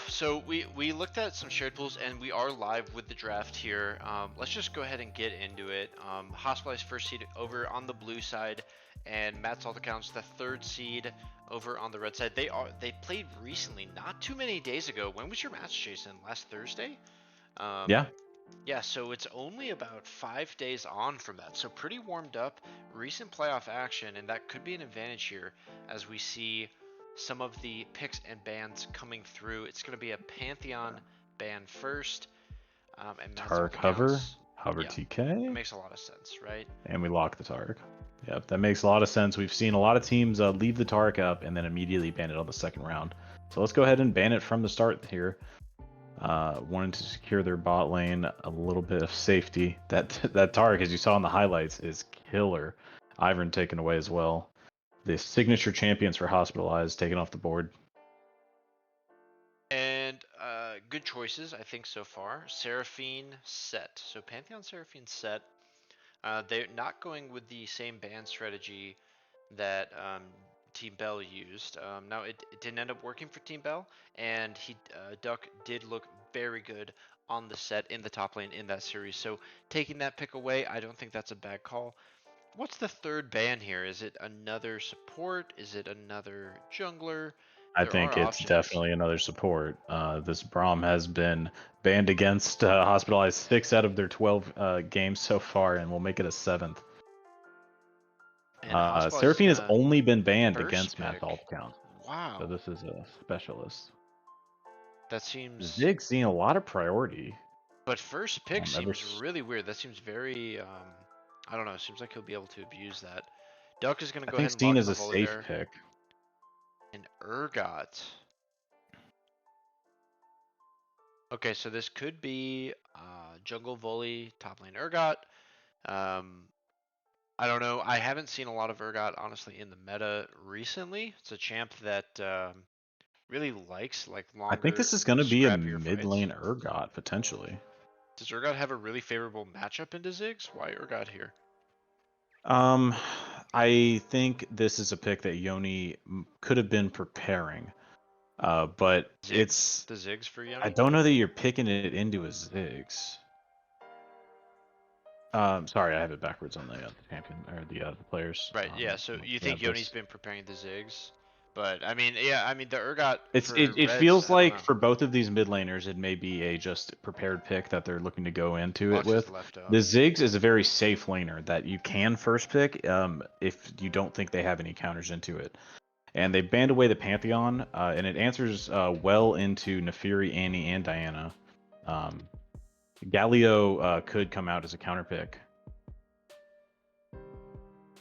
So we looked at some shared pools and we are live with the draft here. Let's just go ahead and get into it. Hospitalized first seed over on the blue side, and Matt's all accounts the third seed over on the red side. They played recently, not too many days ago. When was your match, Jason? Last Thursday? Yeah. Yeah, so it's only about 5 days on from that. So pretty warmed up, recent playoff action, and that could be an advantage here as we see some of the picks and bans coming through. It's going to be a Pantheon ban first, and Matt's all Tark hover, accounts. hover Yeah, that TK, makes a lot of sense, right? and we lock the Tark. Yep, that makes a lot of sense. We've seen a lot of teams leave the Tark up and then immediately ban it on the second round. So let's go ahead and ban it from the start here. Wanting to secure their bot lane, a little bit of safety. That Tark, as you saw in the highlights, is killer. Ivern taken away as well. The signature champions for Hospitalized taken off the board. And good choices, I think, so far. Seraphine set. So Pantheon Seraphine set. They're not going with the same ban strategy that Team Bell used. Now it didn't end up working for Team Bell, and Duck did look very good on the set in the top lane in that series. So taking that pick away, I don't think that's a bad call. What's the third ban here? Is it another support? Is it another jungler? I There are think it's options. definitely another support. This Braum has been banned against Hospitalized 6 out of their 12 games so far, and we'll make it a 7th. And Hospitalized is Seraphine has gonna only been banned first against Matt pick. Count. Wow, So this is a specialist. that seems. Zig's seeing a lot of priority. But first pick Ever seems really weird. That seems very, I don't know. Seems like he'll be able to abuse that. Duck is going to I go think ahead and seen lock as in the a safe Volibear. pick. And Urgot. Okay, so this could be Jungle Volley, top lane Urgot. I don't know. I haven't seen a lot of Urgot, honestly, in the meta recently. It's a champ that really likes I think longer, this is going to be a scrappier mid fights. lane Urgot potentially. Does Urgot have a really favorable matchup into Ziggs? Why Urgot here? I think this is a pick that Yoni could have been preparing. But Ziggs? The Ziggs for Yoni? I don't know that you're picking it into a Ziggs. Sorry, I have it backwards on the champion or the players. Right, yeah, so you think Yoni's been preparing the Ziggs? But, I mean, yeah, I mean, the Urgot for It Reds, feels I don't like know. for both of these mid laners, it may be a just prepared pick that they're looking to go into it Lux is with. left up. The Ziggs is a very safe laner that you can first pick if you don't think they have any counters into it. And they banned away the Pantheon, and it answers well into Neferi, Annie, and Diana. Galio could come out as a counter pick.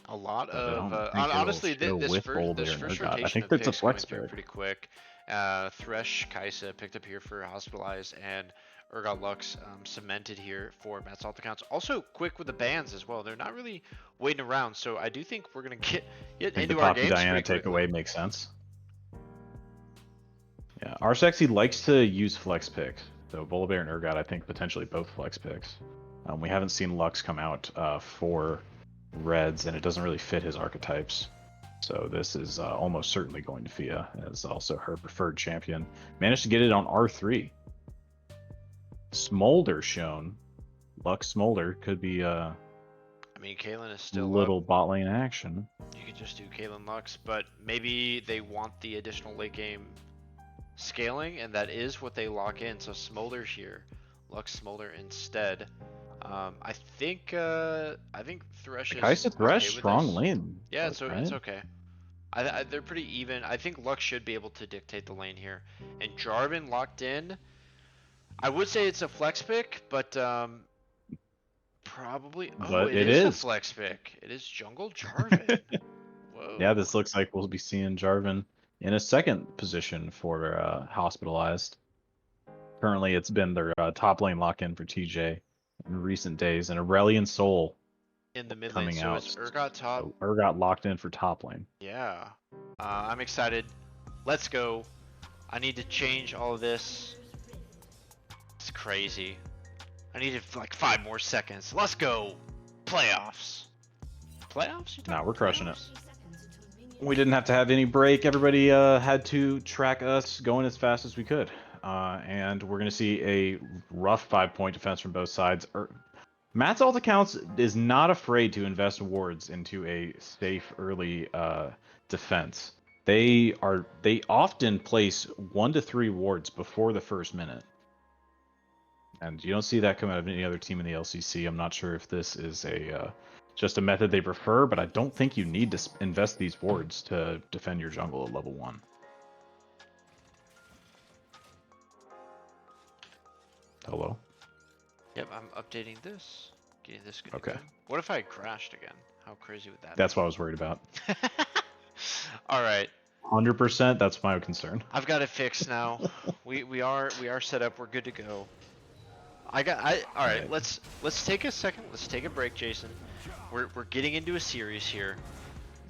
A lot But I of don't think honestly, it'll this with first Boulder and Urgot. I rotation think of that's a picks coming flex through pick. pretty quick. Thresh Kaisa picked up here for Hospitalized, and Urgot Lux cemented here for Matt's alt accounts. Also quick with the bans as well. They're not really waiting around, so I do think we're gonna get I think into the our Poppy games Diana pretty quickly. takeaway makes sense. Yeah, Arsexy likes to use flex picks. So Volibear and Urgot, I think potentially both flex picks. We haven't seen Lux come out for Reds, and it doesn't really fit his archetypes. So this is almost certainly going to Fia, as also her preferred champion. Managed to get it on R3. Smolder shown. Lux Smolder could be I mean, Kaylin is still little up. bot lane action. You could just do Kaylin Lux, but maybe they want the additional late game scaling, and that is what they lock in. So Smolder here, Lux Smolder instead. I think Thresh is Kaisa okay Thresh, with strong this. lane. Yeah, But, so right? it's okay. They're pretty even. I think Lux should be able to dictate the lane here. And Jarvan locked in. I would say it's a flex pick, but probably. Oh, But it it is a is. flex pick. It is Jungle Jarvan. Yeah, Whoa. this looks like we'll be seeing Jarvan in a second position for Hospitalized. Currently, it's been their top lane lock-in for TJ in recent days, and Aurelion Soul In the mid lane, coming so out. it's Urgot top. So Urgot locked in for top lane. Yeah. I'm excited. Let's go. I need to change all of this. It's crazy. I needed like 5 more seconds. Let's go. Playoffs. Playoffs? You Nah, talking we're crushing it. playoffs? We didn't have to have any break. Everybody had to track us going as fast as we could. And we're going to see a rough 5-point defense from both sides. Matt's alt accounts is not afraid to invest wards into a safe early defense. They often place 1 to 3 wards before the first minute. And you don't see that come out of any other team in the LCC. I'm not sure if this is just a method they prefer, but I don't think you need to invest these wards to defend your jungle at level 1. Hello? Yep, I'm updating this. Getting this good Okay. to go. What if I crashed again? How crazy would that That's be? what I was worried about. Alright. 100%, that's my concern. I've got it fixed now. We are set up, we're good to go. Alright, let's take a second, let's take a break, Jason. We're getting into a series here.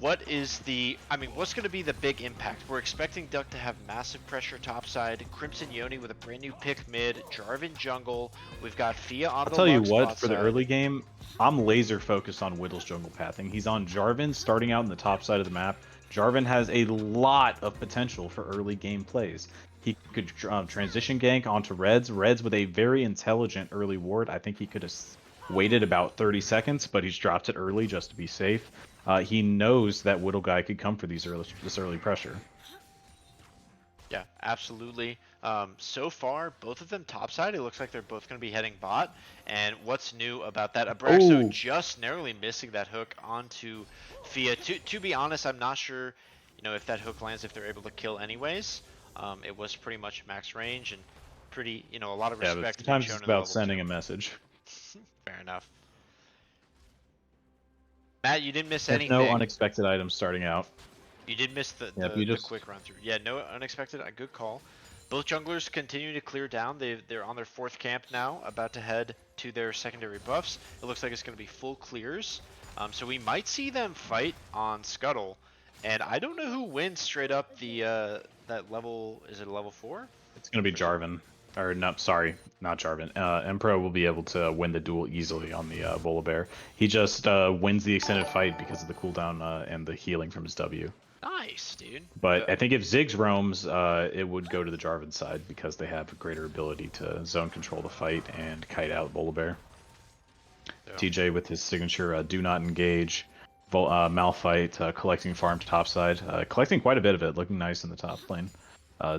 What's gonna be the big impact? We're expecting Duck to have massive pressure topside, Crimson Yoni with a brand new pick mid, Jarvan jungle, we've got Fia on I'll the tell you Lux what, bot for the side. early game, I'm laser focused on Whittle's jungle pathing. He's on Jarvan, starting out in the top side of the map. Jarvan has a lot of potential for early game plays. He could transition gank onto Reds. Reds with a very intelligent early ward. I think he could have waited about 30 seconds, but he's dropped it early just to be safe. He knows that Whittle guy could come for this early pressure. Yeah, absolutely. So far, both of them topside. It looks like they're both going to be heading bot. And what's new about that? Abraxo just narrowly missing that hook onto Fia. To be honest, I'm not sure, if that hook lands, if they're able to kill anyways. It was pretty much max range and pretty, a lot of Yeah, but respect being sometimes shown it's in the about level sending 2. a message. Fair enough. Matt, you didn't miss There's no anything. unexpected items starting out. You did miss the Just quick run through. Yeah, no unexpected. A good call. Both junglers continue to clear down. They're on their 4th camp now, about to head to their secondary buffs. It looks like it's going to be full clears. So we might see them fight on Scuttle. And I don't know who wins straight up the that level. Is it a level 4? It's going to be Jarvan. Or, no, sorry, not Jarvan. Empro will be able to win the duel easily on the Volibear. He just wins the extended fight because of the cooldown and the healing from his W. Nice, dude. But I think if Ziggs roams, it would go to the Jarvan side because they have a greater ability to zone control the fight and kite out Volibear. Yeah. TJ with his signature do not engage. Malphite collecting farm to topside. Collecting quite a bit of it, looking nice in the top lane.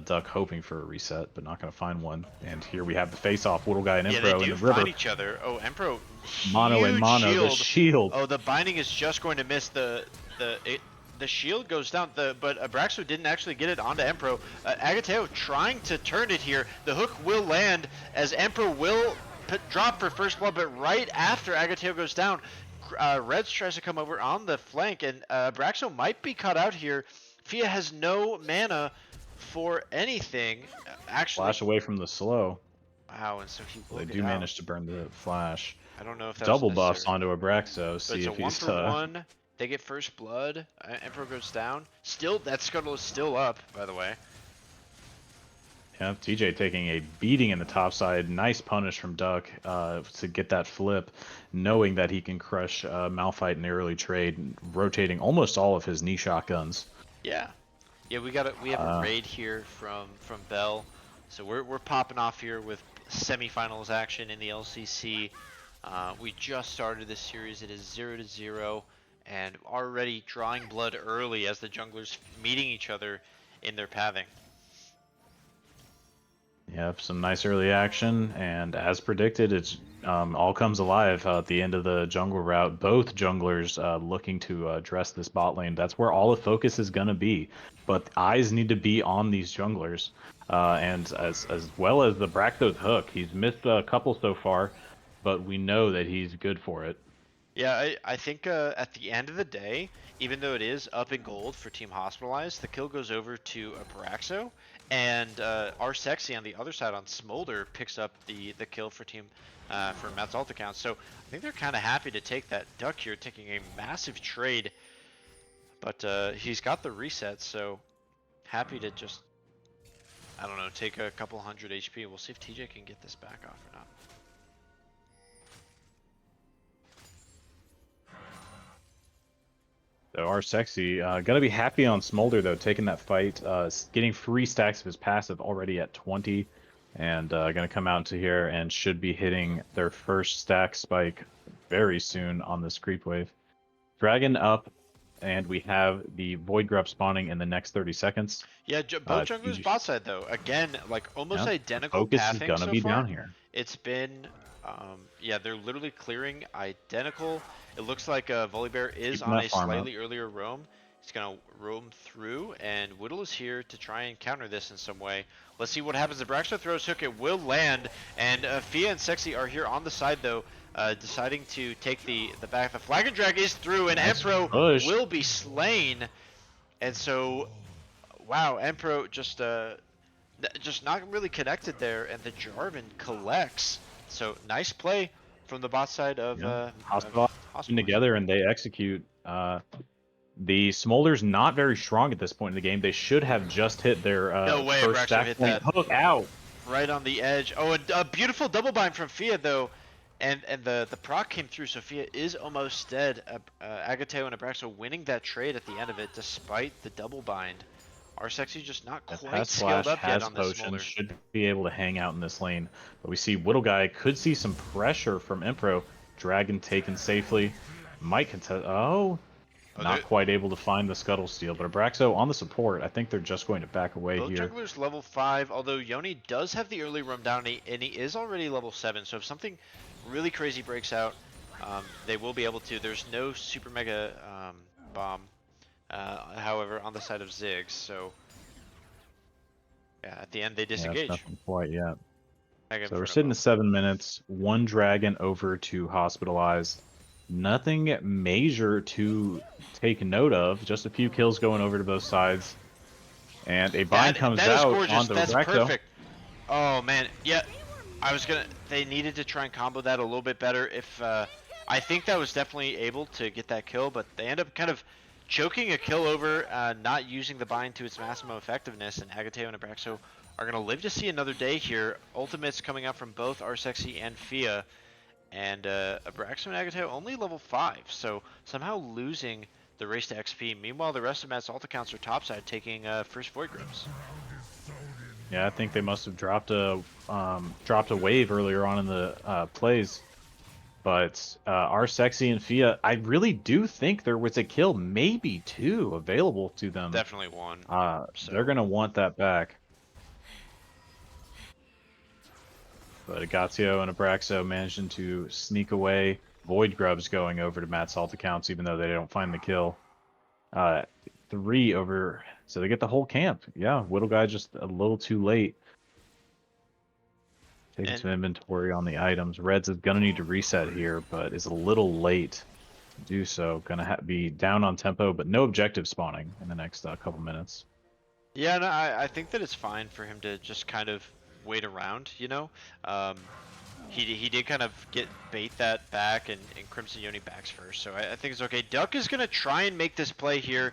Duck hoping for a reset, but not going to find one. And here we have the face-off, Whittle guy and Empro in the river. Find each other. Oh, Empro, mono and mono, shield. the shield. Oh, the binding is just going to miss the shield goes down. But Abraxo didn't actually get it onto Empro. Agateo trying to turn it here. The hook will land as Empro will drop for first blood, but right after Agateo goes down, Reds tries to come over on the flank, and Abraxo might be cut out here. Fia has no mana for anything. Actually, flash away from the slow. Wow, and so he will They do manage to burn the flash. I don't know if that's double buffs onto Abraxo. But see it's if a he's 1-for-1. They get first blood. Emperor goes down. Still, that scuttle is still up, by the way. Yeah, TJ taking a beating in the top side. Nice punish from Duck to get that flip, knowing that he can crush Malphite in the early trade, rotating almost all of his knee shotguns. Yeah, yeah, we have a raid here from Bell, so we're popping off here with semifinals action in the LCC. We just started this series. It is 0-0, and already drawing blood early as the junglers meeting each other in their pathing. Yep, some nice early action, and as predicted, it's all comes alive at the end of the jungle route. Both junglers looking to address this bot lane. That's where all the focus is going to be, but eyes need to be on these junglers. And as well as the Braxos hook, he's missed a couple so far, but we know that he's good for it. Yeah, I think at the end of the day, even though it is up in gold for Team Hospitalized, the kill goes over to Abraxo, and our Sexy on the other side on Smolder picks up the kill for Team for Matt's alt account. So I think they're kind of happy to take that. Duck here taking a massive trade, but he's got the reset, so happy to just, I don't know, take a couple hundred HP. We'll see if TJ can get this back off or not. So our sexy gonna be happy on Smolder though, taking that fight, getting 3 stacks of his passive already at 20, and gonna come out into here and should be hitting their first stack spike very soon on this creep wave. Dragon up, and we have the Void Grub spawning in the next 30 seconds. Yeah, both junglers TG bot side though. Again, like almost yeah, the identical focus is pathing gonna so be far. down here. It's been, yeah, they're literally clearing identical. It looks like Volibear is Keeping on that a farm up. slightly earlier roam. He's gonna roam through, and Whittle is here to try and counter this in some way. Let's see what happens. The Braxton throws hook, it will land, and Fia and Sexy are here on the side though, deciding to take the back. The Flag and Drag is through, and Nice Empro push. will be slain, and so, wow, Empro just not really connected there, and the Jarvan collects. So nice play from the bot side of Yeah, of Hospital Hospitals. together and they execute. The Smolder's not very strong at this point in the game. They should have just hit their No way, first Abraxo stack hit point. that Hook out. right on the edge. Oh, and a beautiful double bind from Fia though, and the proc came through. So Fia is almost dead. Agateo and Abraxo winning that trade at the end of it, despite the double bind. Our Sexy just not That quite has scaled Flash, up yet has on this Potion, Smolder. should be able to hang out in this lane. But we see Whittle Guy could see some pressure from Impro. Dragon taken safely. Might contest. Oh, Oh, not quite able to find the Scuttle Steal. But Abraxo on the support. I think they're just going to back away both here. junglers level 5, although Yoni does have the early roam down, and he is already level 7, so if something really crazy breaks out, they will be able to. There's no super mega bomb, however, on the side of Ziggs, so yeah, at the end they Yeah, disengage. that's nothing quite yet. Mega So we're Inferno sitting bomb. at 7 minutes. 1 Dragon over to Hospitalize. Nothing major to take note of. Just a few kills going over to both sides. And a bind comes That is out gorgeous. onto That's Abraxo. perfect. Oh man, yeah. They needed to try and combo that a little bit better. If I think that was definitely able to get that kill, but they end up kind of choking a kill over, not using the bind to its maximum effectiveness. And Agateo and Abraxo are gonna live to see another day here. Ultimates coming out from both Arsexy and Fia, and Abraxo and Agateo only level 5, so somehow losing the race to XP. Meanwhile, the rest of Matt's alt accounts are topside, taking first Void Grubs. Yeah, I think they must have dropped a wave earlier on in the plays. But our Sexy and Fia, I really do think there was a kill, maybe 2, available to them. Definitely one. They're going to want that back. But Agatio and Abraxo managing to sneak away. Void Grubs going over to Matt's alt accounts, even though they don't find the kill. 3 over, so they get the whole camp. Yeah, Whittle Guy just a little too late. Taking some inventory on the items. Reds is going to need to reset here, but is a little late to do so. Going to be down on tempo, but no objective spawning in the next couple minutes. Yeah, no, I think that it's fine for him to just kind of wait around, you know? He did kind of bait that back, and Crimson Yoni backs first, so I think it's okay. Duck is going to try and make this play here.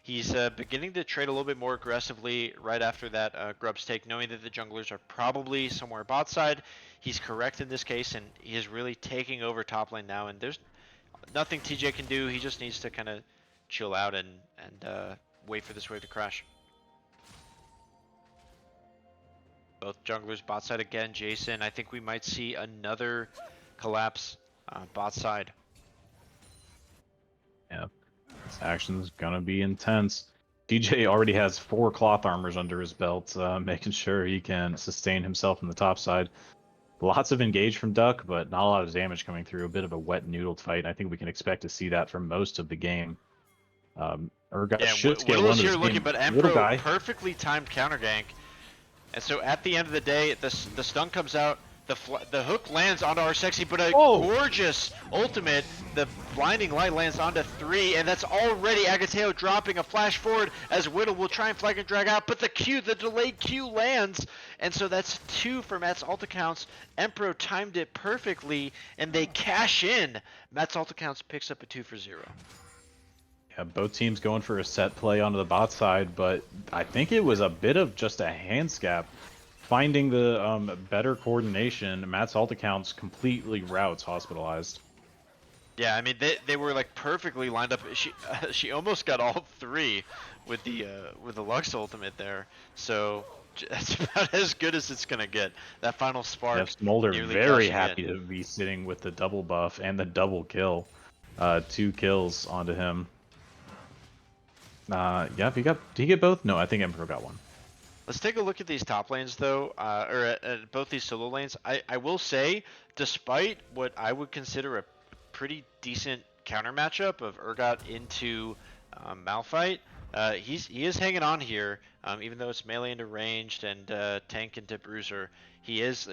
He's beginning to trade a little bit more aggressively right after that Grub's take, knowing that the junglers are probably somewhere bot side. He's correct in this case, and he is really taking over top lane now, and there's nothing TJ can do. He just needs to kind of chill out and wait for this wave to crash. Both junglers bot side again. Jason, I think we might see another collapse bot side. Yeah, this action's gonna be intense. DJ already has 4 cloth armors under his belt, making sure he can sustain himself in the top side. Lots of engage from Duck, but not a lot of damage coming through. A bit of a wet noodle fight. I think we can expect to see that for most of the game. Urgot should scale Whittle's one here this looking, game. but Little Empro guy. perfectly timed counter gank. And so at the end of the day, the stun comes out, the hook lands onto our Sexy, but a gorgeous ultimate. The blinding light lands onto 3, and that's already Agateo dropping a flash forward as Whittle will try and flag and drag out, but the delayed Q lands, and so that's 2 for Matt's alt accounts. Empro timed it perfectly, and they cash in. Matt's alt accounts picks up a 2 for 0. Yeah, both teams going for a set play onto the bot side, but I think it was a bit of just a hand scap. Finding the better coordination, Matt's alt accounts completely routes Hospitalized. Yeah, I mean they were like perfectly lined up. She almost got all three with the Lux ultimate there. So that's about as good as it's gonna get. That final Yep, spark Smolder nearly very cashing in. happy to be sitting with the double buff and the double kill. 2 kills onto him. Yeah, did he get both? No, I think Emperor got one. Let's take a look at these top lanes, though, or at both these solo lanes. I will say, despite what I would consider a pretty decent counter matchup of Urgot into Malphite, he is hanging on here, even though it's melee into ranged and tank into bruiser. He is,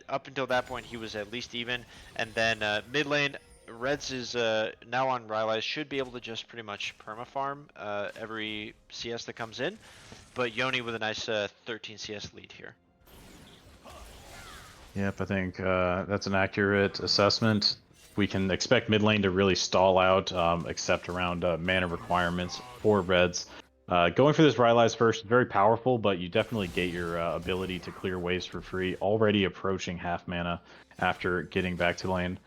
up until that point, he was at least even, and then mid lane. Reds is now on Rylai's, should be able to just pretty much perma-farm every CS that comes in. But Yoni with a nice 13 CS lead here. Yep, I think that's an accurate assessment. We can expect mid lane to really stall out, except around mana requirements for Reds. Going for this Rylai's first is very powerful, but you definitely get your ability to clear waves for free, already approaching half mana after getting back to lane.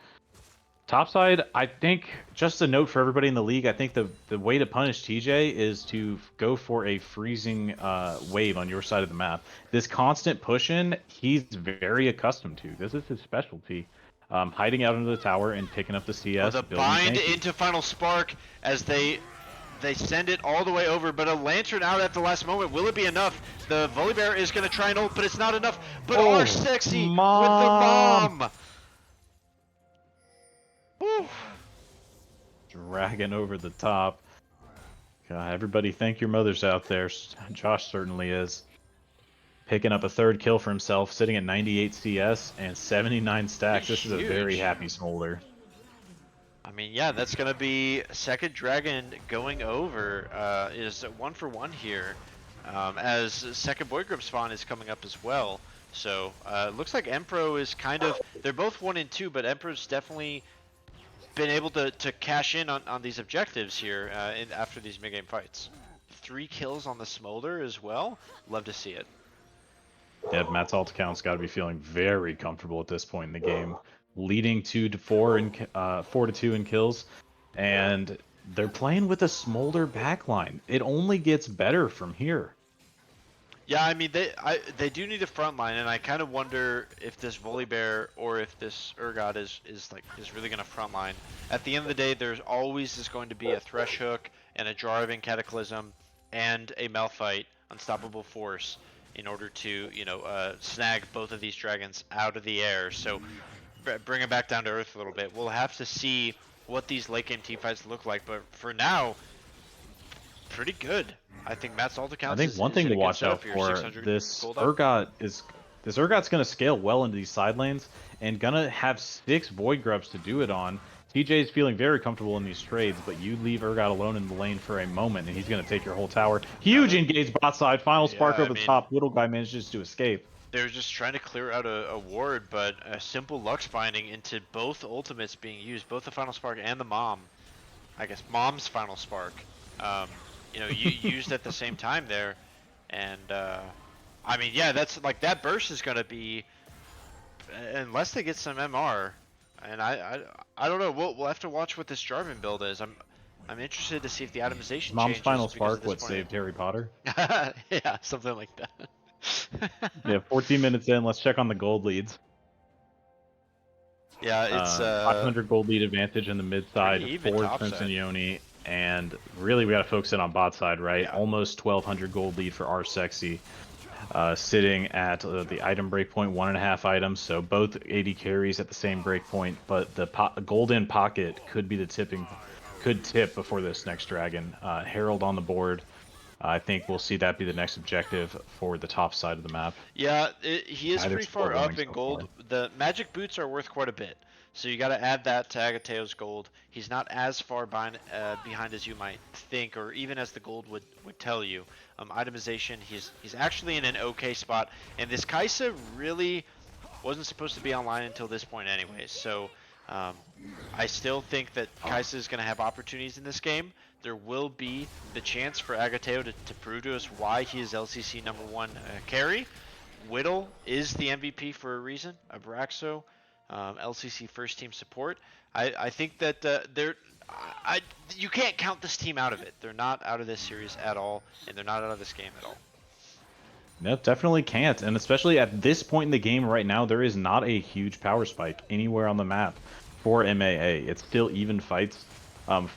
Topside, I think, just a note for everybody in the league, I think the way to punish TJ is to go for a freezing wave on your side of the map. This constant push-in, he's very accustomed to. This is his specialty. Hiding out under the tower and picking up the CS, The building bind tanky. into Final Spark as they send it all the way over, but a Lantern out at the last moment. Will it be enough? The Volibear is going to try and ult, but it's not enough. But Oh, our sexy with the mom! mom. Woo. Dragging over the top. God, everybody thank your mothers out there. Josh certainly is. Picking up a third kill for himself, sitting at 98 CS and 79 stacks. This is a very Huge. happy Smolder. I mean, yeah, that's going to be second dragon going over. Is 1-for-1 here, as second boy group spawn is coming up as well. So looks like Empro is kind of, they're both 1 and 2, but Empro's definitely been able to cash in on these objectives here after these mid-game fights. 3 kills on the Smolder as well. Love to see it. Yeah, Matt's alt account's got to be feeling very comfortable at this point in the game, leading 2-4 and 4-2 in kills, and they're playing with a Smolder backline. It only gets better from here. Yeah, I mean they do need a front line, and I kind of wonder if this Volibear or if this Urgot is really gonna front line. At the end of the day, there's always is going to be a Thresh Hook and a Jarvan Cataclysm and a Malphite Unstoppable Force in order to snag both of these dragons out of the air. So bring it back down to earth a little bit. We'll have to see what these late game teamfights look like, but for now, pretty good. I think Matt's alt I accounts think one is thing in to a good watch setup out here. for, 600 this gold up. Urgot's going to scale well into these side lanes and gonna have 6 Void Grubs to do it on. TJ's feeling very comfortable in these trades, but you leave Urgot alone in the lane for a moment, and he's going to take your whole tower. Huge engage bot side, final spark Yeah, I over the mean, top. Little guy manages to escape. they're just trying to clear out a ward, but a simple Lux binding into both ultimates being used, both the Final Spark and the Mom. I guess Mom's Final Spark. You used at the same time there, and I mean, yeah, that's like that burst is gonna be unless they get some MR, and I don't know. We'll have to watch what this Jarvan build is. I'm interested to see if the atomization Mom's changes final because spark, at this what point. saved Harry Potter? Yeah, something like that. Yeah, 14 minutes in. Let's check on the gold leads. Yeah, it's 500 gold lead advantage in the mid pretty side even for top Crimson side. Yoni, and really we got to focus in on bot side, right? Yeah. Almost 1200 gold lead for our sexy, sitting at the item breakpoint, 1.5 items, so both 80 carries at the same breakpoint, but the golden pocket could be could tip before this next dragon. Herald on the board. I think we'll see that be the next objective for the top side of the map. Yeah, he is Either pretty support far running up in so gold. far. The magic boots are worth quite a bit, so you got to add that to Agateo's gold. He's not as far behind as you might think, or even as the gold would tell you. Itemization, he's actually in an okay spot, and this Kaisa really wasn't supposed to be online until this point anyways. So I still think that Kaisa is going to have opportunities in this game. There will be the chance for Agateo to prove to us why he is LCC #1 carry. Whittle is the MVP for a reason. Abraxo LCC first team support. I think that you can't count this team out of it. They're not out of this series at all, and they're not out of this game at all. No, definitely can't. And especially at this point in the game right now, there is not a huge power spike anywhere on the map for MAA. It's still even fights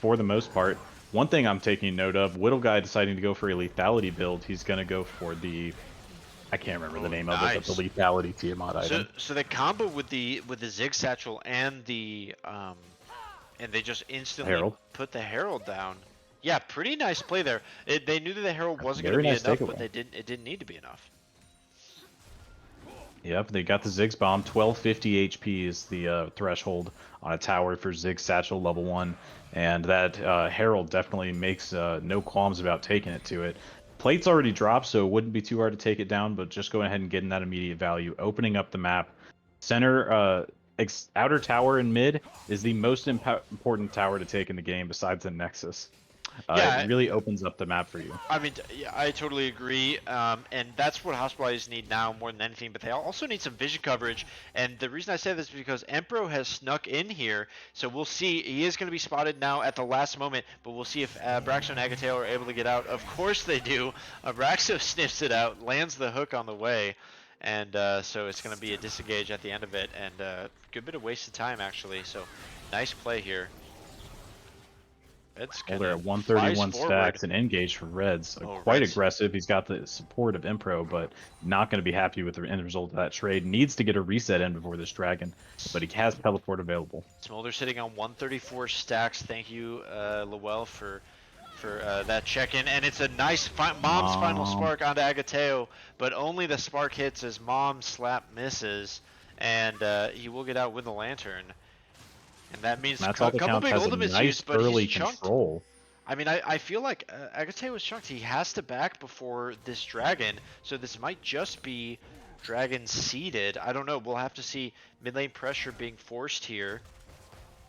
for the most part. One thing I'm taking note of, Whittle Guy deciding to go for a lethality build. He's going to go for the, I can't remember the name of it, but the lethality Tiamat item. So the combo with the Zig Satchel and the and they just instantly Herald. put the Herald down. Yeah, pretty nice play there. They knew that the Herald wasn't going to be nice enough, takeaway. but it didn't need to be enough. Yep, they got the Ziggs bomb. 1250 HP is the threshold on a tower for Zig Satchel level 1. And that Herald definitely makes no qualms about taking it to it. Plate's already dropped, so it wouldn't be too hard to take it down, but just going ahead and getting that immediate value. Opening up the map. Center, outer tower and mid is the most important tower to take in the game besides the Nexus. Yeah, it really opens up the map for you. I mean, yeah, I totally agree, and that's what hospitalizers need now more than anything. But they also need some vision coverage, and the reason I say this is because Empro has snuck in here, so we'll see. He is going to be spotted now at the last moment, but we'll see if Abraxo and Agateo are able to get out. Of course they do. Abraxo sniffs it out, lands the hook on the way, and so it's going to be a disengage at the end of it, and good bit of wasted time actually. So nice play here. They're at 131 stacks and engaged for Reds. Quite aggressive. He's got the support of Impro, but not going to be happy with the end result of that trade. Needs to get a reset in before this dragon, but he has teleport available. Smolder sitting on 134 stacks. Thank you, Lowell, for that check-in. And it's a nice Mom's final spark onto Agateo, but only the spark hits as Mom's slap misses, and he will get out with the lantern. And that means a couple big ultimates used, but he's chunked. Control. I mean, I feel like Agateo was chunked. He has to back before this dragon, so this might just be dragon seeded. I don't know. We'll have to see mid lane pressure being forced here.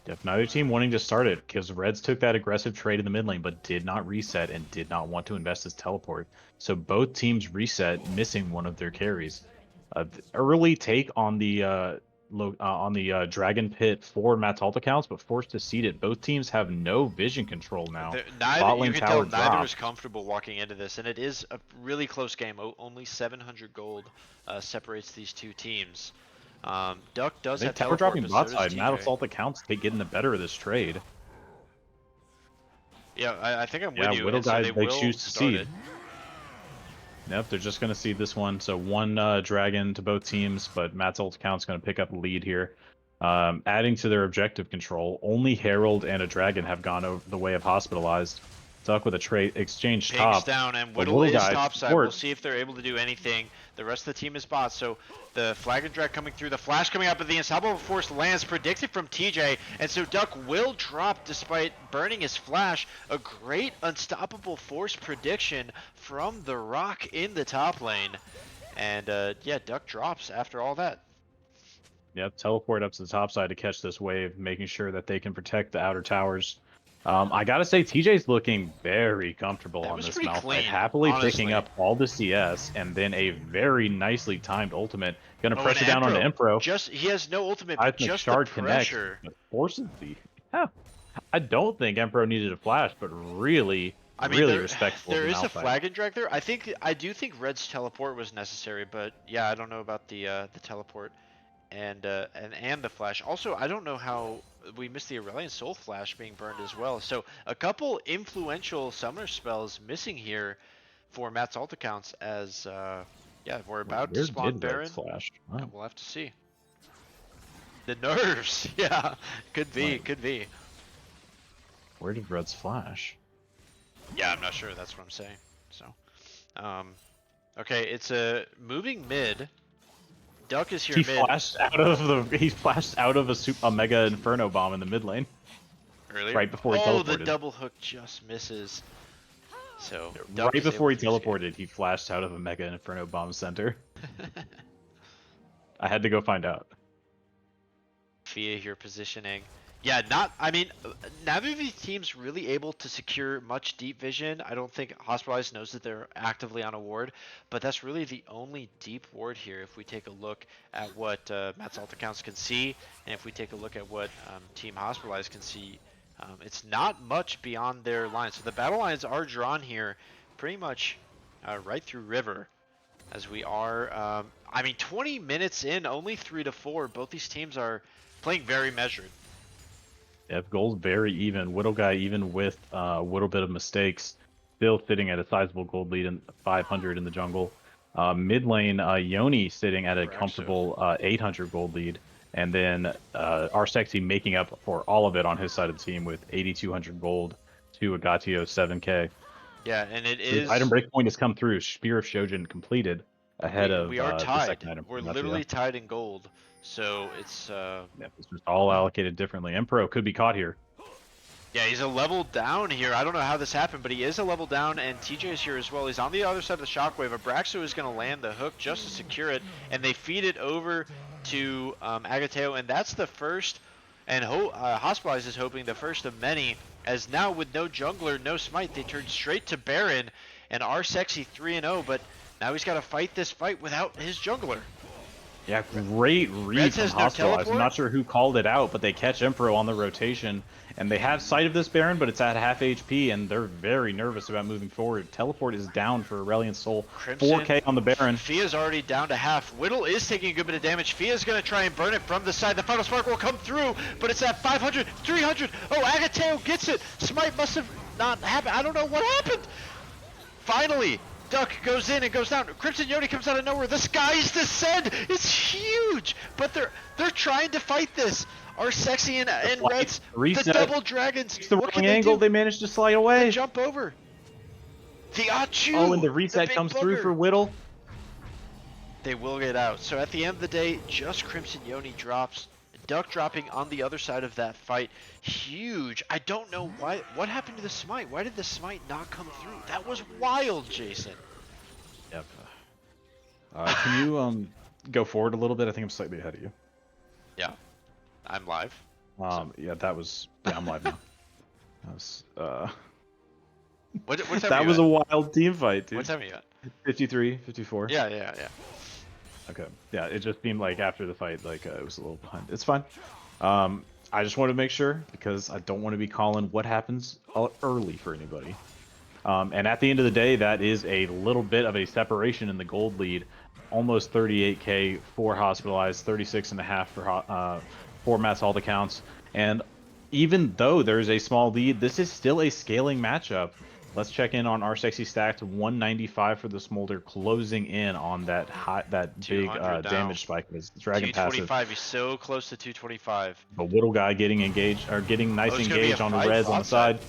Yep, neither team wanting to start it because Reds took that aggressive trade in the mid lane, but did not reset and did not want to invest his teleport. So both teams reset, missing one of their carries. Early take on the Dragon Pit for Matt's alt accounts, but forced to seed it. Both teams have no vision control now. You can tell neither is comfortable walking into this, and it is a really close game. Only 700 gold separates these two teams. Duck does have teleport, dropping bot side. Matt's alt accounts getting the better of this trade. Yeah, I think I'm with you. Whittle guys, so they choose to seed. Yep, they're just going to seed this one. So one dragon to both teams, but Matt's ult account's going to pick up the lead here. Adding to their objective control, only Herald and a dragon have gone over the way of hospitalized. Duck with a trade exchange Pigs top. Down, and Whittle is topside. We'll see if they're able to do anything. The rest of the team is bots. So the flag and drag coming through, the flash coming up, but the unstoppable force lands predicted from TJ, and so Duck will drop despite burning his flash. A great unstoppable force prediction from the Rock in the top lane, and yeah, Duck drops after all that. Yep, teleport up to the top side to catch this wave, making sure that they can protect the outer towers. I gotta say, TJ's looking very comfortable on this Malphite, happily picking up all the CS and then a very nicely timed ultimate. Gonna pressure down onto Impro. He has no ultimate, but just the pressure. Forces the. Yeah, I don't think Impro needed a flash, but really, really respectful. There is a flag and drag there. I do think Red's teleport was necessary, but yeah, I don't know about the teleport and the flash. Also, I don't know how we missed the Aurelion Soul Flash being burned as well. So a couple influential summoner spells missing here for Matt's alt accounts as yeah, we're about to spawn Baron. Flash? Wow. We'll have to see. The nerves, yeah, could be. Where did Red's flash? Yeah, I'm not sure. That's what I'm saying. So, okay, it's a moving mid. Duck is here mid. He flashed out of a Mega Inferno bomb in the mid lane. Earlier? Right before he teleported. Oh, the double hook just misses. So right before he teleported, he flashed out of a Mega Inferno bomb center. I had to go find out. Fia here positioning. Yeah, I mean, neither of these teams really able to secure much deep vision. I don't think Hospitalized knows that they're actively on a ward, but that's really the only deep ward here. If we take a look at what Matt's alt accounts can see, and if we take a look at what Team Hospitalized can see, it's not much beyond their lines. So the battle lines are drawn here pretty much right through river. As we are, I mean, 20 minutes in, only 3 to 4. Both these teams are playing very measured. Yep, gold's very even. Whittle guy, even with a little bit of mistakes, still sitting at a sizable gold lead in 500 in the jungle. Mid lane, Yoni sitting at a Braxo. comfortable 800 gold lead, and then our sexy making up for all of it on his side of the team with 8,200 gold to Agatio 7k. Yeah, and it His item is. breakpoint has come through. Spear of Shojin completed ahead We of are the second tied. item We're from Agatio. literally tied in gold. So it's Yep, it's just all allocated differently. Empro could be caught here. yeah, he's a level down here. I don't know how this happened, but he is a level down, and TJ is here as well. He's on the other side of the shockwave. Abraxo is going to land the hook just to secure it, and they feed it over to Agateo, and that's the first. And Hospitalized is hoping the first of many, as now with no jungler, no smite, they turn straight to Baron, and our sexy 3-0, but now he's got to fight this fight without his jungler. Yeah, great read Reds from has no Hospitalized. I'm teleport. not sure who called it out, but they catch Emperor on the rotation, and they have sight of this Baron, but it's at half HP, and they're very nervous about moving forward. Teleport is down for Aurelion Soul. Crimson. 4k on the Baron. Fia's already down to half. Whittle is taking a good bit of damage. Fia's going to try and burn it from the side. The final spark will come through, but it's at 500, 300. Oh, Agateo gets it. Smite must have not happened. I don't know what happened. Finally, Duck goes in and goes down. Crimson Yoni comes out of nowhere. The skies descend. It's huge, but they're trying to fight this. Our sexy and Reds, Reset. the double dragons. It's the What can wrong they angle. do? They managed to slide The away. jump over. The Achu. Oh, and the reset big comes through booger. for Whittle. They will get out. So at the end of the day, just Crimson Yoni drops. Duck dropping on the other side of that fight. Huge. I don't know why. What happened to the smite? Why did the smite not come through? That was wild, Jason. Yep. Can you go forward a little bit? I think I'm slightly ahead of you. Yeah, I'm live. Yeah, that was. Yeah, I'm live now. That was. What time That are you was at? a wild team fight, dude. What time are you at? 53, 54. Yeah. Okay. Yeah, it just seemed like after the fight, like it was a little behind. It's fine. I just wanted to make sure because I don't want to be calling what happens early for anybody. And at the end of the day, that is a little bit of a separation in the gold lead. Almost 38k for Hospitalized, 36.5 for Matt's all accounts. And even though there's a small lead, this is still a scaling matchup. Let's check in on our sexy stats. 195 for the Smolder, closing in on that big 200 now. damage spike with his Dragon passive. 225. He's so close to 225. But Whittle guy getting engaged, or getting nice it's gonna be a engaged on the fight Reds on the outside. side.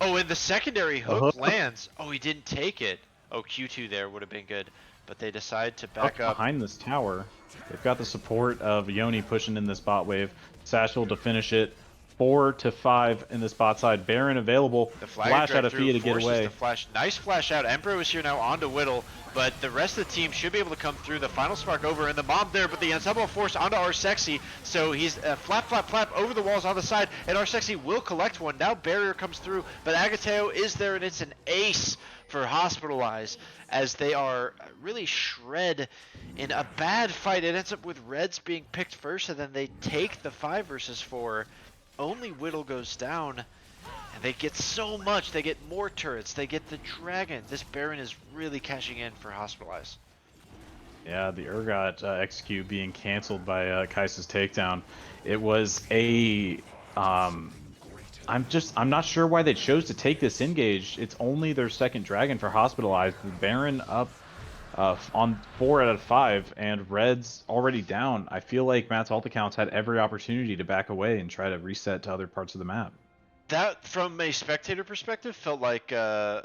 Oh, and the secondary hook hook. lands. Oh, he didn't take it. Oh, Q2 there would have been good. But they decide to back Up up. behind this tower. They've got the support of Yoni pushing in this bot wave. Satchel to finish it. 4 to 5 in this bot side. Baron available. The flag Flash out of Fia to get forces away. the flash. Nice flash out. Emperor is here now onto Whittle, but the rest of the team should be able to come through. The final spark over, and the mob there, but the ensemble force onto our sexy. So he's flap over the walls on the side, and our sexy will collect one. Now barrier comes through, but Agateo is there, and it's an ace for Hospitalized as they are really shred in a bad fight. It ends up with Reds being picked first, and then they take the 5 versus 4. Only Whittle goes down, and they get so much. They get more turrets. They get the dragon. This Baron is really cashing in for Hospitalized. Yeah, the Urgot execute being canceled by Kaisa's takedown. It was a I'm not sure why they chose to take this engage. It's only their second dragon for Hospitalized. The Baron up on 4 out of 5, and Red's already down. I feel like Matt's alt accounts had every opportunity to back away and try to reset to other parts of the map. That, from a spectator perspective, felt like the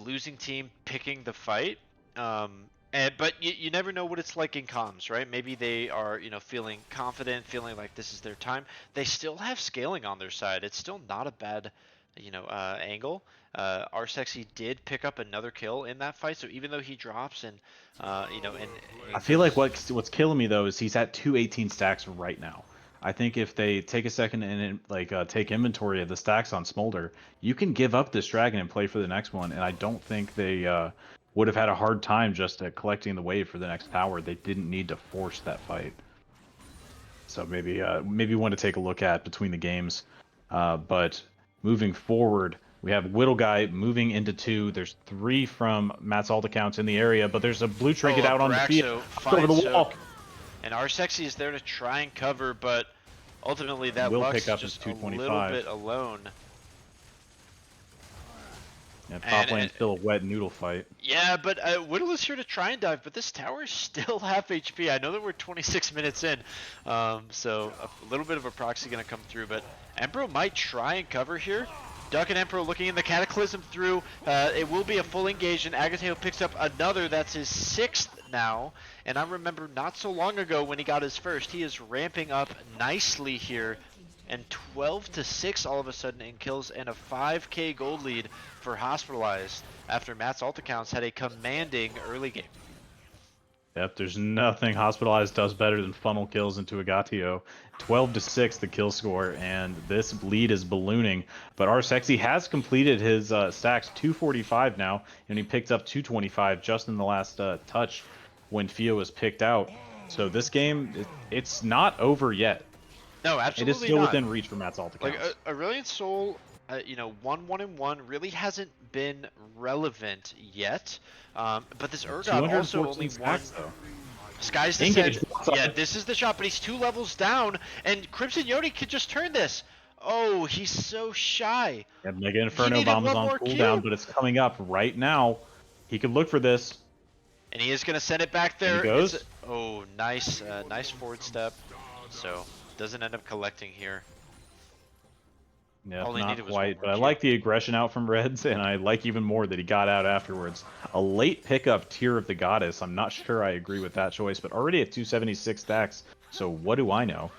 losing team picking the fight. But you never know what it's like in comms, right? Maybe they are, feeling confident, feeling like this is their time. They still have scaling on their side. It's still not a bad, angle. Our sexy did pick up another kill in that fight, so even though he drops and, and I feel like what's killing me though is he's at 218 stacks right now. I think if they take a second and like take inventory of the stacks on Smolder, you can give up this dragon and play for the next one. And I don't think they would have had a hard time just collecting the wave for the next tower. They didn't need to force that fight. So maybe one to take a look at between the games. But moving forward, we have Whittle Guy moving into 2. There's 3 from Matt's alt accounts in the area, but there's a blue trinket Oh, out on the field. Abraxo Over the finds wall. Hook. And our Sexy is there to try and cover, but ultimately that Will Lux pick up his just a little 225. bit alone. Yeah, top lane's still a wet noodle fight. Yeah, but Whittle is here to try and dive, but this tower is still half HP. I know that we're 26 minutes in, so a little bit of a proxy going to come through, but Emperor might try and cover here. Duck and Emperor looking in the Cataclysm through. It will be a full engage, and Agateo picks up another. That's his 6th now, and I remember not so long ago when he got his first. He is ramping up nicely here, and 12-6 all of a sudden in kills, and a 5k gold lead for Hospitalized after Matt's alt accounts had a commanding early game. Yep, there's nothing Hospitalized does better than funnel kills into Agatio. 12-6 the kill score, and this lead is ballooning. But our Sexy has completed his stacks, 245 now, and he picked up 225 just in the last touch when Fio was picked out. So this game, it's not over yet. No, absolutely It is still not. within reach for Matt's alt accounts. Like Aurelion Soul, 1-1-1 really hasn't been relevant yet. But this Urgot also only won. Though. Sky's Descent. Yeah, this is the shot, but he's 2 levels down, and Crimson Yoni could just turn this. Oh, he's so shy. Yeah, Mega Inferno Bomb is on cooldown, but it's coming up right now. He could look for this. And he is going to send it back there. He goes. Oh, nice, nice forward step. So, doesn't end up collecting here. Yeah, not quite, but I like the aggression out from Reds, and I like even more that he got out afterwards. A late pickup Tear of the Goddess. I'm not sure I agree with that choice, but already at 276 stacks, so what do I know?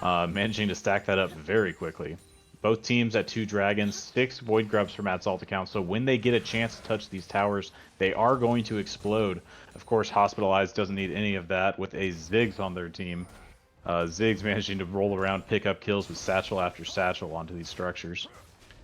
Managing to stack that up very quickly. Both teams at 2 dragons, 6 void grubs for Matt's alt account, so when they get a chance to touch these towers, they are going to explode. Of course, Hospitalized doesn't need any of that with a Ziggs on their team. Ziggs managing to roll around, pick up kills with satchel after satchel onto these structures.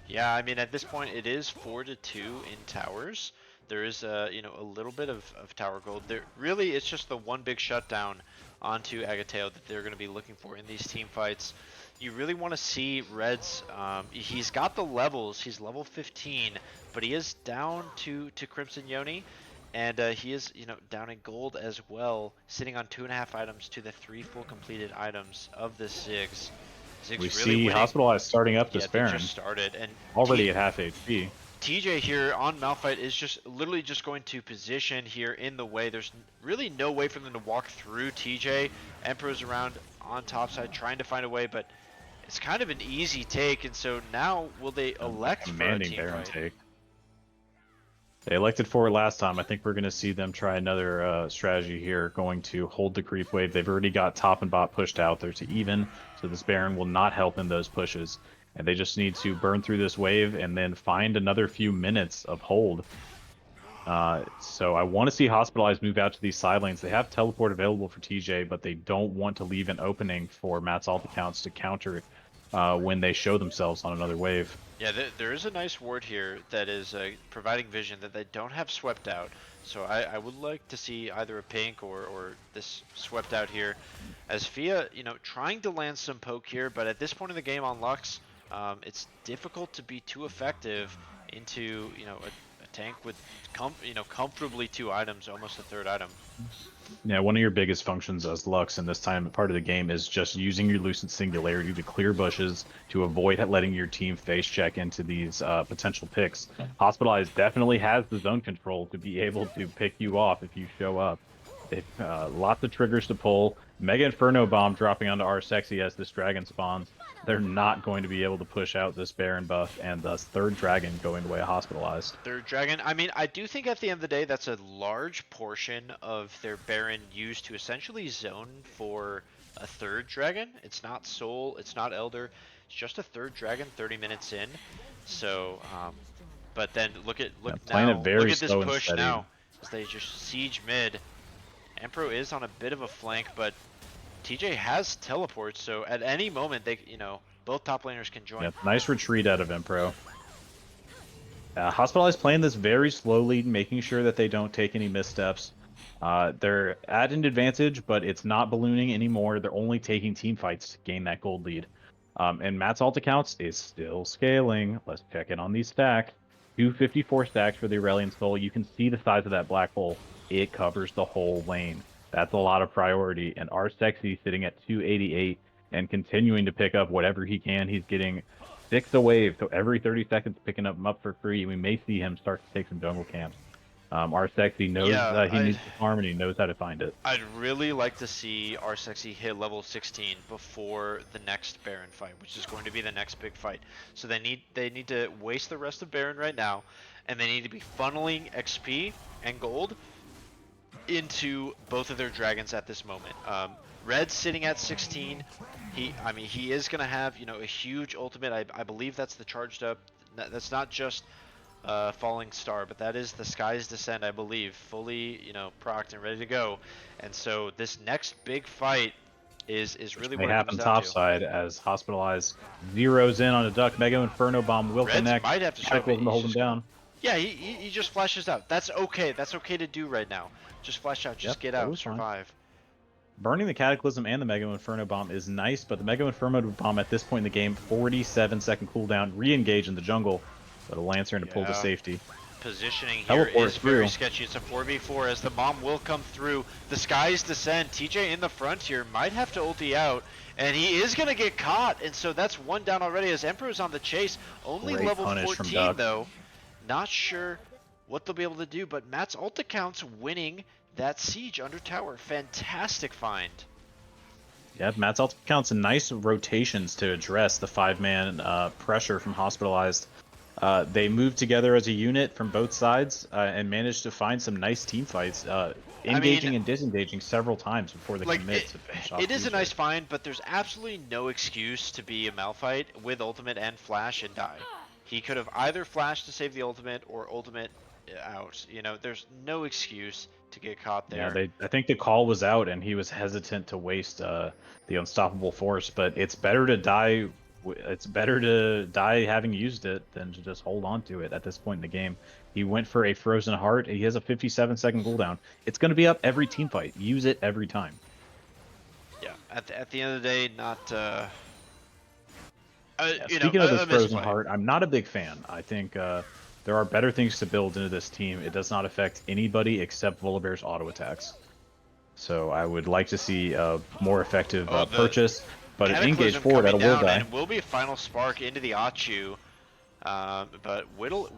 Yeah, I mean, at this point, it is 4-2 in towers. There is, a little bit of tower gold. There really, it's just the one big shutdown onto Agateo that they're going to be looking for in these team fights. You really want to see Reds. He's got the levels. He's level 15, but he is down to Crimson Yoni. And he is, down in gold as well, sitting on 2.5 items to the 3 full completed items of this Ziggs. We really see winning. Hospitalized starting up this Baron. Just started, and already at half HP. TJ here on Malphite is just literally just going to position here in the way. There's really no way for them to walk through TJ. Emperor's around on top side trying to find a way, but it's kind of an easy take. And so now will they elect for a team Baron fight? take? They elected for it last time. I think we're going to see them try another strategy here, going to hold the creep wave. They've already got top and bot pushed out there to even, so this Baron will not help in those pushes. And they just need to burn through this wave and then find another few minutes of hold. So I want to see Hospitalized move out to these side lanes. They have teleport available for TJ, but they don't want to leave an opening for Matt's alt accounts to counter when they show themselves on another wave. Yeah, there is a nice ward here that is providing vision that they don't have swept out. So I would like to see either a pink or this swept out here. As Fia, trying to land some poke here, but at this point in the game on Lux, it's difficult to be too effective into, a tank with, comfortably 2 items, almost a 3rd item. Yeah, one of your biggest functions as Lux in this time part of the game is just using your Lucent Singularity to clear bushes to avoid letting your team face check into these potential picks. Hospitalized definitely has the zone control to be able to pick you off if you show up. Lots of triggers to pull. Mega Inferno Bomb dropping onto our Sexy as this dragon spawns. They're not going to be able to push out this Baron buff, and thus 3rd dragon going the way of Hospitalized. 3rd dragon, I mean, I do think at the end of the day that's a large portion of their Baron used to essentially zone for a 3rd dragon. It's not Soul, it's not Elder, it's just a 3rd dragon 30 minutes in. So, but then look at this push now as they just siege mid. Emperor is on a bit of a flank, but TJ has teleports, so at any moment they, both top laners can join. Yep, nice retreat out of Impro. Hospitalized playing this very slowly, making sure that they don't take any missteps. They're at an advantage, but it's not ballooning anymore. They're only taking team fights to gain that gold lead. And Matt's alt accounts is still scaling. Let's check in on these stacks. 254 stacks for the Aurelion Soul. You can see the size of that black hole. It covers the whole lane. That's a lot of priority. And our Sexy sitting at 288 and continuing to pick up whatever he can. He's getting 6 a wave, so every 30 seconds picking them up for free. We may see him start to take some jungle camps. Our Sexy knows he needs the farm and he knows how to find it. I'd really like to see our Sexy hit level 16 before the next Baron fight, which is going to be the next big fight. So they need to waste the rest of Baron right now, and they need to be funneling XP and gold into both of their dragons at this moment. Red's sitting at 16. He is going to have, a huge ultimate. I believe that's the charged up. That's not just Falling Star, but that is the Sky's Descent, I believe, fully, procced and ready to go. And so this next big fight is really what it happen comes down top to. side as Hospitalized zeroes in on a duck. Mega Inferno Bomb will Reds connect. might have to show him to hold him down. Yeah, he just flashes out. That's okay. That's okay to do right now. Just flash out. Just get out. Survive. Fine. Burning the Cataclysm and the Mega Inferno Bomb is nice, but the Mega Inferno Bomb at this point in the game, 47-second cooldown, re-engage in the jungle, but a Lancer to pull to safety. Positioning here is very sketchy. It's a 4v4 as the bomb will come through. The Sky's Descent. TJ in the front here might have to ulti out, and he is going to get caught, and so that's one down already as Emperor's on the chase. Only level 14 though. Not sure what they'll be able to do, but Matt's ult accounts winning that siege under tower. Fantastic find. Yeah, Matt's ult accounts nice rotations to address the 5-man pressure from Hospitalized. They moved together as a unit from both sides and managed to find some nice team fights, engaging and disengaging several times before the commit. It is a nice find, but there's absolutely no excuse to be a Malphite with ultimate and flash and die. He could have either flashed to save the ultimate or ultimate out. There's no excuse to get caught there. Yeah, I think the call was out and he was hesitant to waste the unstoppable force, but it's better to die. It's better to die having used it than to just hold on to it at this point in the game. He went for a Frozen Heart. He has a 57-second cooldown. It's going to be up every team fight. Use it every time. Yeah, at the end of the day, not. Speaking of this Frozen Heart, I'm not a big fan. I think there are better things to build into this team. It does not affect anybody except Volibear's auto attacks. So I would like to see a more effective purchase. But an engage forward at a will die. And will be a final spark into the Achu. But Whittle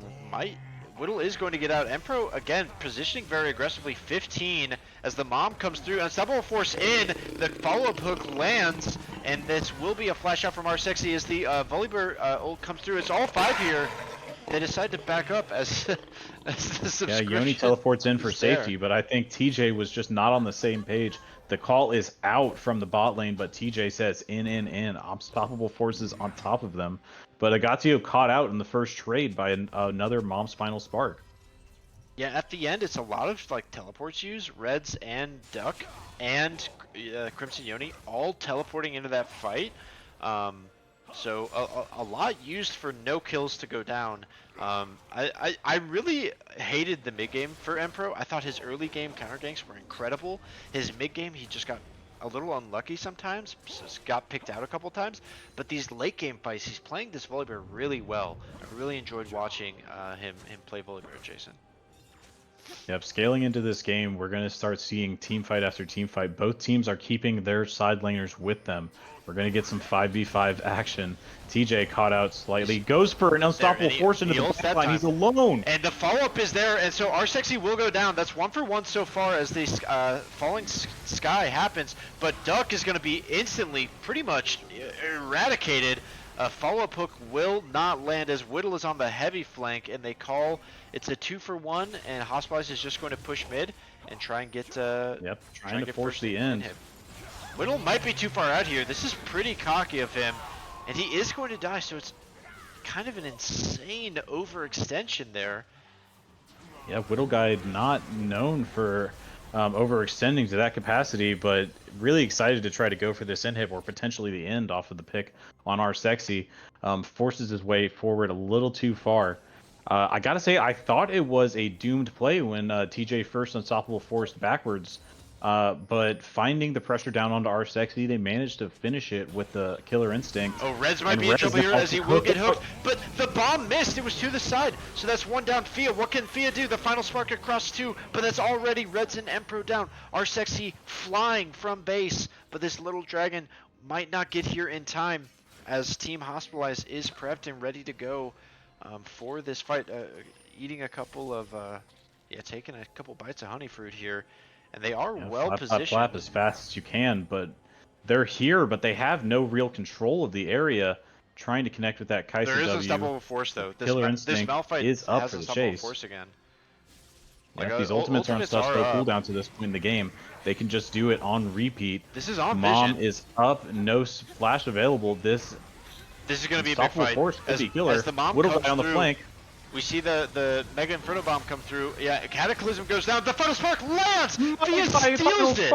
is going to get out. Empro again positioning very aggressively. 15 as the mom comes through. Unstoppable force in. The follow-up hook lands, and this will be a flash out from our Sexy as the Volibear ult comes through. It's all 5 here. They decide to back up as the subscription. Yeah, Yoni teleports in for safety, but I think TJ was just not on the same page. The call is out from the bot lane, but TJ says in. Unstoppable forces on top of them. But Agatio caught out in the first trade by another Mom's Final Spark. Yeah, at the end, it's a lot of teleports used. Reds and Duck and Crimson Yoni all teleporting into that fight. So a lot used for no kills to go down. I really hated the mid game for Empro. I thought his early game counter ganks were incredible. His mid game, he just got a little unlucky sometimes, just got picked out a couple times. But these late game fights, he's playing this Volibear really well. I really enjoyed watching him play Volibear, Jason. Yep, scaling into this game, we're going to start seeing team fight after team fight. Both teams are keeping their side laners with them. We're going to get some 5v5 action. TJ caught out slightly. Goes for an unstoppable force into the backline. He's alone. And the follow-up is there, and so our Sexy will go down. That's 1 for 1 so far as the falling sky happens. But Duck is going to be instantly pretty much eradicated. A follow-up hook will not land as Whittle is on the heavy flank, and they call it's a 2 for 1, and Hospitalized is just going to push mid and try and get trying to force the end. Whittle might be too far out here. This is pretty cocky of him, and he is going to die, so it's kind of an insane overextension there. Yeah, Whittle guy not known for overextending to that capacity, but really excited to try to go for this inhib or potentially the end off of the pick on our sexy. Forces his way forward a little too far. I gotta say, I thought it was a doomed play when TJ first unstoppable forced backwards. But finding the pressure down onto our sexy, they managed to finish it with the killer instinct. Oh, Reds might And be in Reds trouble here now as he will get hooked, but the bomb missed. It was to the side, so that's one down. Fia, what can Fia do? The final spark across two, but that's already Reds and Empro down. Our sexy flying from base, but this little dragon might not get here in time as Team Hospitalized is prepped and ready to go for this fight. Eating a couple of, taking a couple bites of honey fruit here. And they are well flap, positioned. flap as fast as you can, but they're here, but they have no real control of the area. Trying to connect with that Kaisa There is W. unstoppable force though. This Malphite is up has for the unstoppable chase. force again. Like, if these ultimates are on such low cooldown to this point in the game, they can just do it on repeat. This is on Mom vision. is up, no flash available. This is going to be a big fight. Force could be killer. As the mom Whittle comes on the through, flank. we see the Mega Inferno Bomb come through. Yeah, Cataclysm goes down. The Final Spark lands! Fia steals it!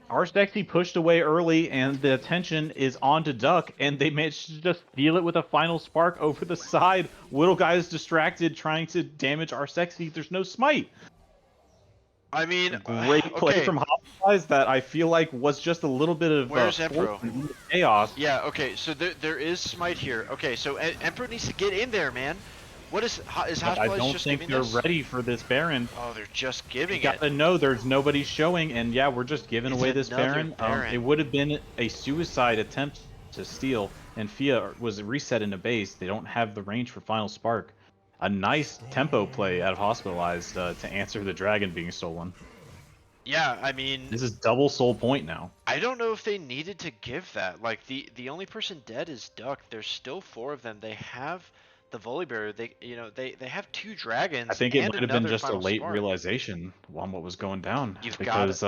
Our sexy pushed away early, and the attention is on to Duck, and they managed to just steal it with a final spark over the side. Whittle guy is distracted, trying to damage our sexy. There's no smite. I mean, great play from Hospitalized that I feel like was just a little bit of where's Empro? Chaos. Yeah, okay, so there is smite here. Okay, so Empro needs to get in there, man. What is Hospitalized I don't just think giving they're this? ready for this Baron. Oh, they're just giving you it. gotta know there's nobody showing, and yeah, we're just giving away this Baron. It would have been a suicide attempt to steal, and Fia was reset into base. They don't have the range for Final Spark. A nice tempo play out of Hospitalized to answer the dragon being stolen. Yeah, I mean, this is double soul point now. I don't know if they needed to give that. Like the only person dead is Duck. There's still 4 of them. They have the Volibear. They have 2 dragons. I think it might have been just a late spark. realization on what was going down. Because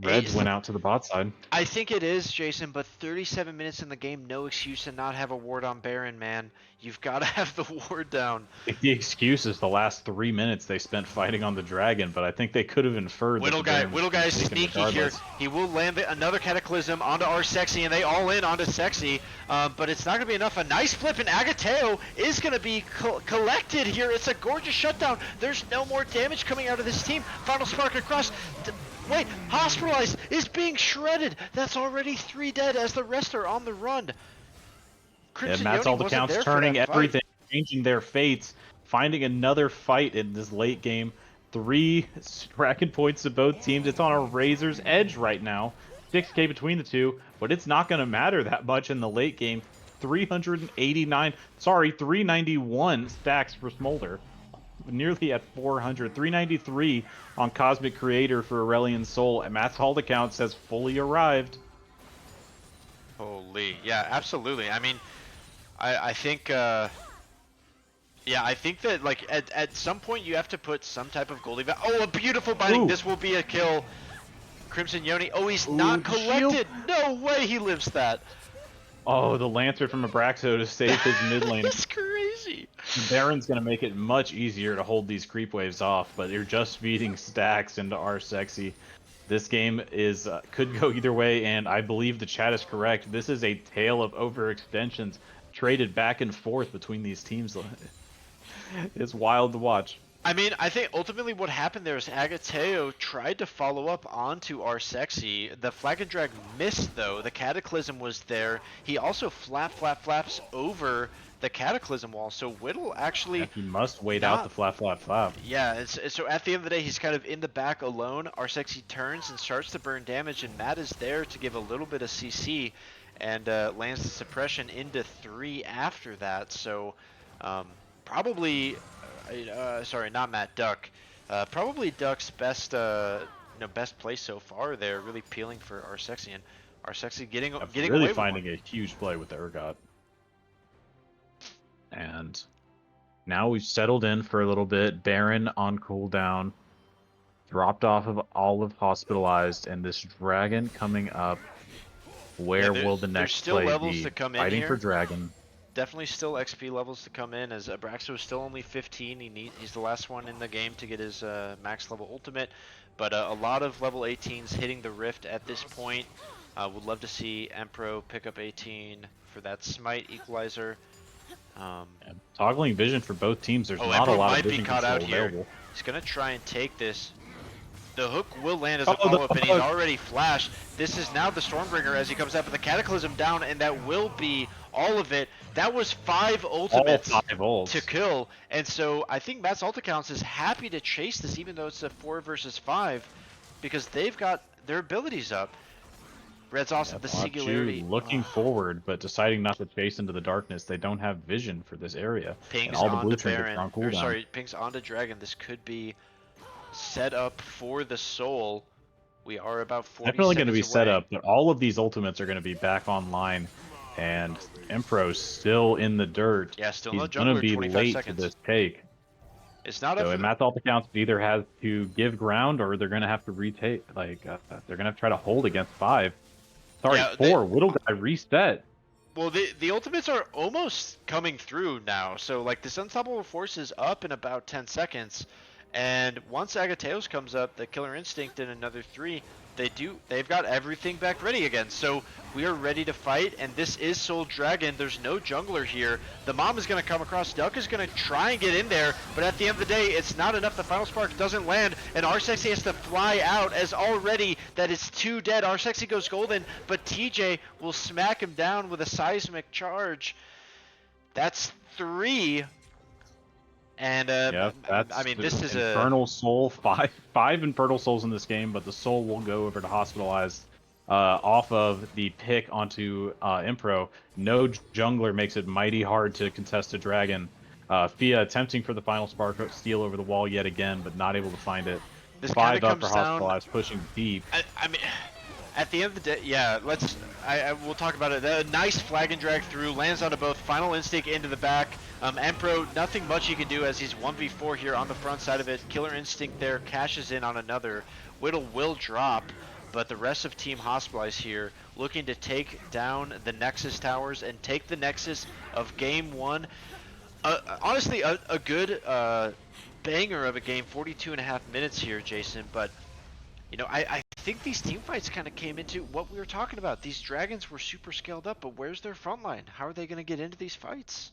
Reds went out to the bot side. I think it is, Jason, but 37 minutes in the game, no excuse to not have a ward on Baron, man. You've got to have the ward down. I think the excuse is the last 3 minutes they spent fighting on the dragon, but I think they could have inferred Whittle guy is sneaky here. He will land another Cataclysm onto our Sexy, and they all in onto Sexy, but it's not going to be enough. A nice flip, and Agateo is going to be collected here. It's a gorgeous shutdown. There's no more damage coming out of this team. Final Spark across. Wait, Hospitalized is being shredded. That's already 3 dead as the rest are on the run. And Matt's all the counts turning everything, changing their fates, finding another fight in this late game. 3 dragon points to both teams. It's on a razor's edge right now. 6k between the two, but it's not going to matter that much in the late game. 391 stacks for Smolder. Nearly at 400. 393 on Cosmic Creator for Aurelion Soul, and Matt's Hall accounts has fully arrived. Holy, yeah, absolutely. I mean, I think, I think that, like, at some point you have to put some type of gold event. Oh, a beautiful binding. Ooh. This will be a kill. Crimson Yoni. Oh, he's not collected. Shield. No way he lives that. Oh, the Lancer from Abraxo to save his mid lane. That's crazy. Baron's going to make it much easier to hold these creep waves off, but you're just feeding stacks into our sexy. This game is could go either way, and I believe the chat is correct. This is a tale of overextensions traded back and forth between these teams. It's wild to watch. I mean, I think ultimately what happened there is Agateo tried to follow up onto our sexy. The Flag and Drag missed, though. The Cataclysm was there. He also flaps over the Cataclysm wall. So Whittle actually... Yeah, he must wait out the flap. Yeah, so at the end of the day, he's kind of in the back alone. Our sexy turns and starts to burn damage, and Matt is there to give a little bit of CC and lands the suppression into 3 after that. So probably... sorry, not Matt, Duck. Probably Duck's best best play so far there, really peeling for our sexy, and our sexy getting really away finding a huge play with the Urgot. And now we've settled in for a little bit. Baron on cooldown, dropped off of all of Hospitalized, and this dragon coming up. Where will the next play be? To come Fighting in for dragon. definitely still XP levels to come in, as Abraxo is still only 15. He's the last one in the game to get his max level ultimate, but a lot of level 18s hitting the rift at this point. Would love to see Empro pick up 18 for that smite equalizer. And toggling vision for both teams. There's Oh, not a Empro lot of might be vision caught out control here. available. He's gonna try and take this. The hook will land as a Oh, the follow-up, and he's hook. already flashed. This is now the Stormbringer as he comes out with the Cataclysm down, and that will be all of it. That was 5 All ultimates 5 to ults. kill, and so I think Matt's ult accounts is happy to chase this, even though it's a 4 versus 5, because they've got their abilities up. Red's also the singularity. Looking forward, but deciding not to chase into the darkness. They don't have vision for this area, and Pings all the onto blueprints are Baron, on or cooldown. sorry, pings onto Dragon. This could be set up for the soul. We are about 40 Definitely going to be seconds away. set up, but all of these ultimates are going to be back online, and Empro's still in the dirt. Yeah, still He's no going to jungler. be 25 late seconds. to this take. It's not So up in for Matt's all accounts, it either has to give ground or they're going to have to retake. Like they're going to try to hold against 5. Sorry, Yeah, 4. Little guy reset. Well, the ultimates are almost coming through now. So like this unstoppable force is up in about 10 seconds, and once Agateos comes up, the Killer Instinct in another 3, they've got everything back ready again. So we are ready to fight, and this is Soul Dragon. There's no jungler here. The mom is going to come across. Duck is going to try and get in there, but at the end of the day, it's not enough. The final spark doesn't land, and Arsexy has to fly out, as already that is 2 dead. Arsexy goes golden, but TJ will smack him down with a seismic charge. That's 3. And That's I mean, this is Infernal Soul. Five Infernal Souls in this game, but the Soul will go over to Hospitalized off of the pick onto Impro. No jungler makes it mighty hard to contest a dragon. Fia attempting for the final spark steal over the wall yet again, but not able to find it. this 5 up for comes down. Hospitalized, pushing deep. I mean, at the end of the day, yeah, we'll talk about it. A nice flag and drag through, lands onto both. Final Instinct into the back. Empro, nothing much he can do as he's 1v4 here on the front side of it. Killer Instinct there, cashes in on another. Whittle will drop, but the rest of Team Hospitalize here looking to take down the Nexus towers and take the Nexus of Game 1. Honestly, a good banger of a game, 42.5 minutes here, Jason, but you know, I think these team fights kind of came into what we were talking about. These dragons were super scaled up, but where's their front line? How are they going to get into these fights?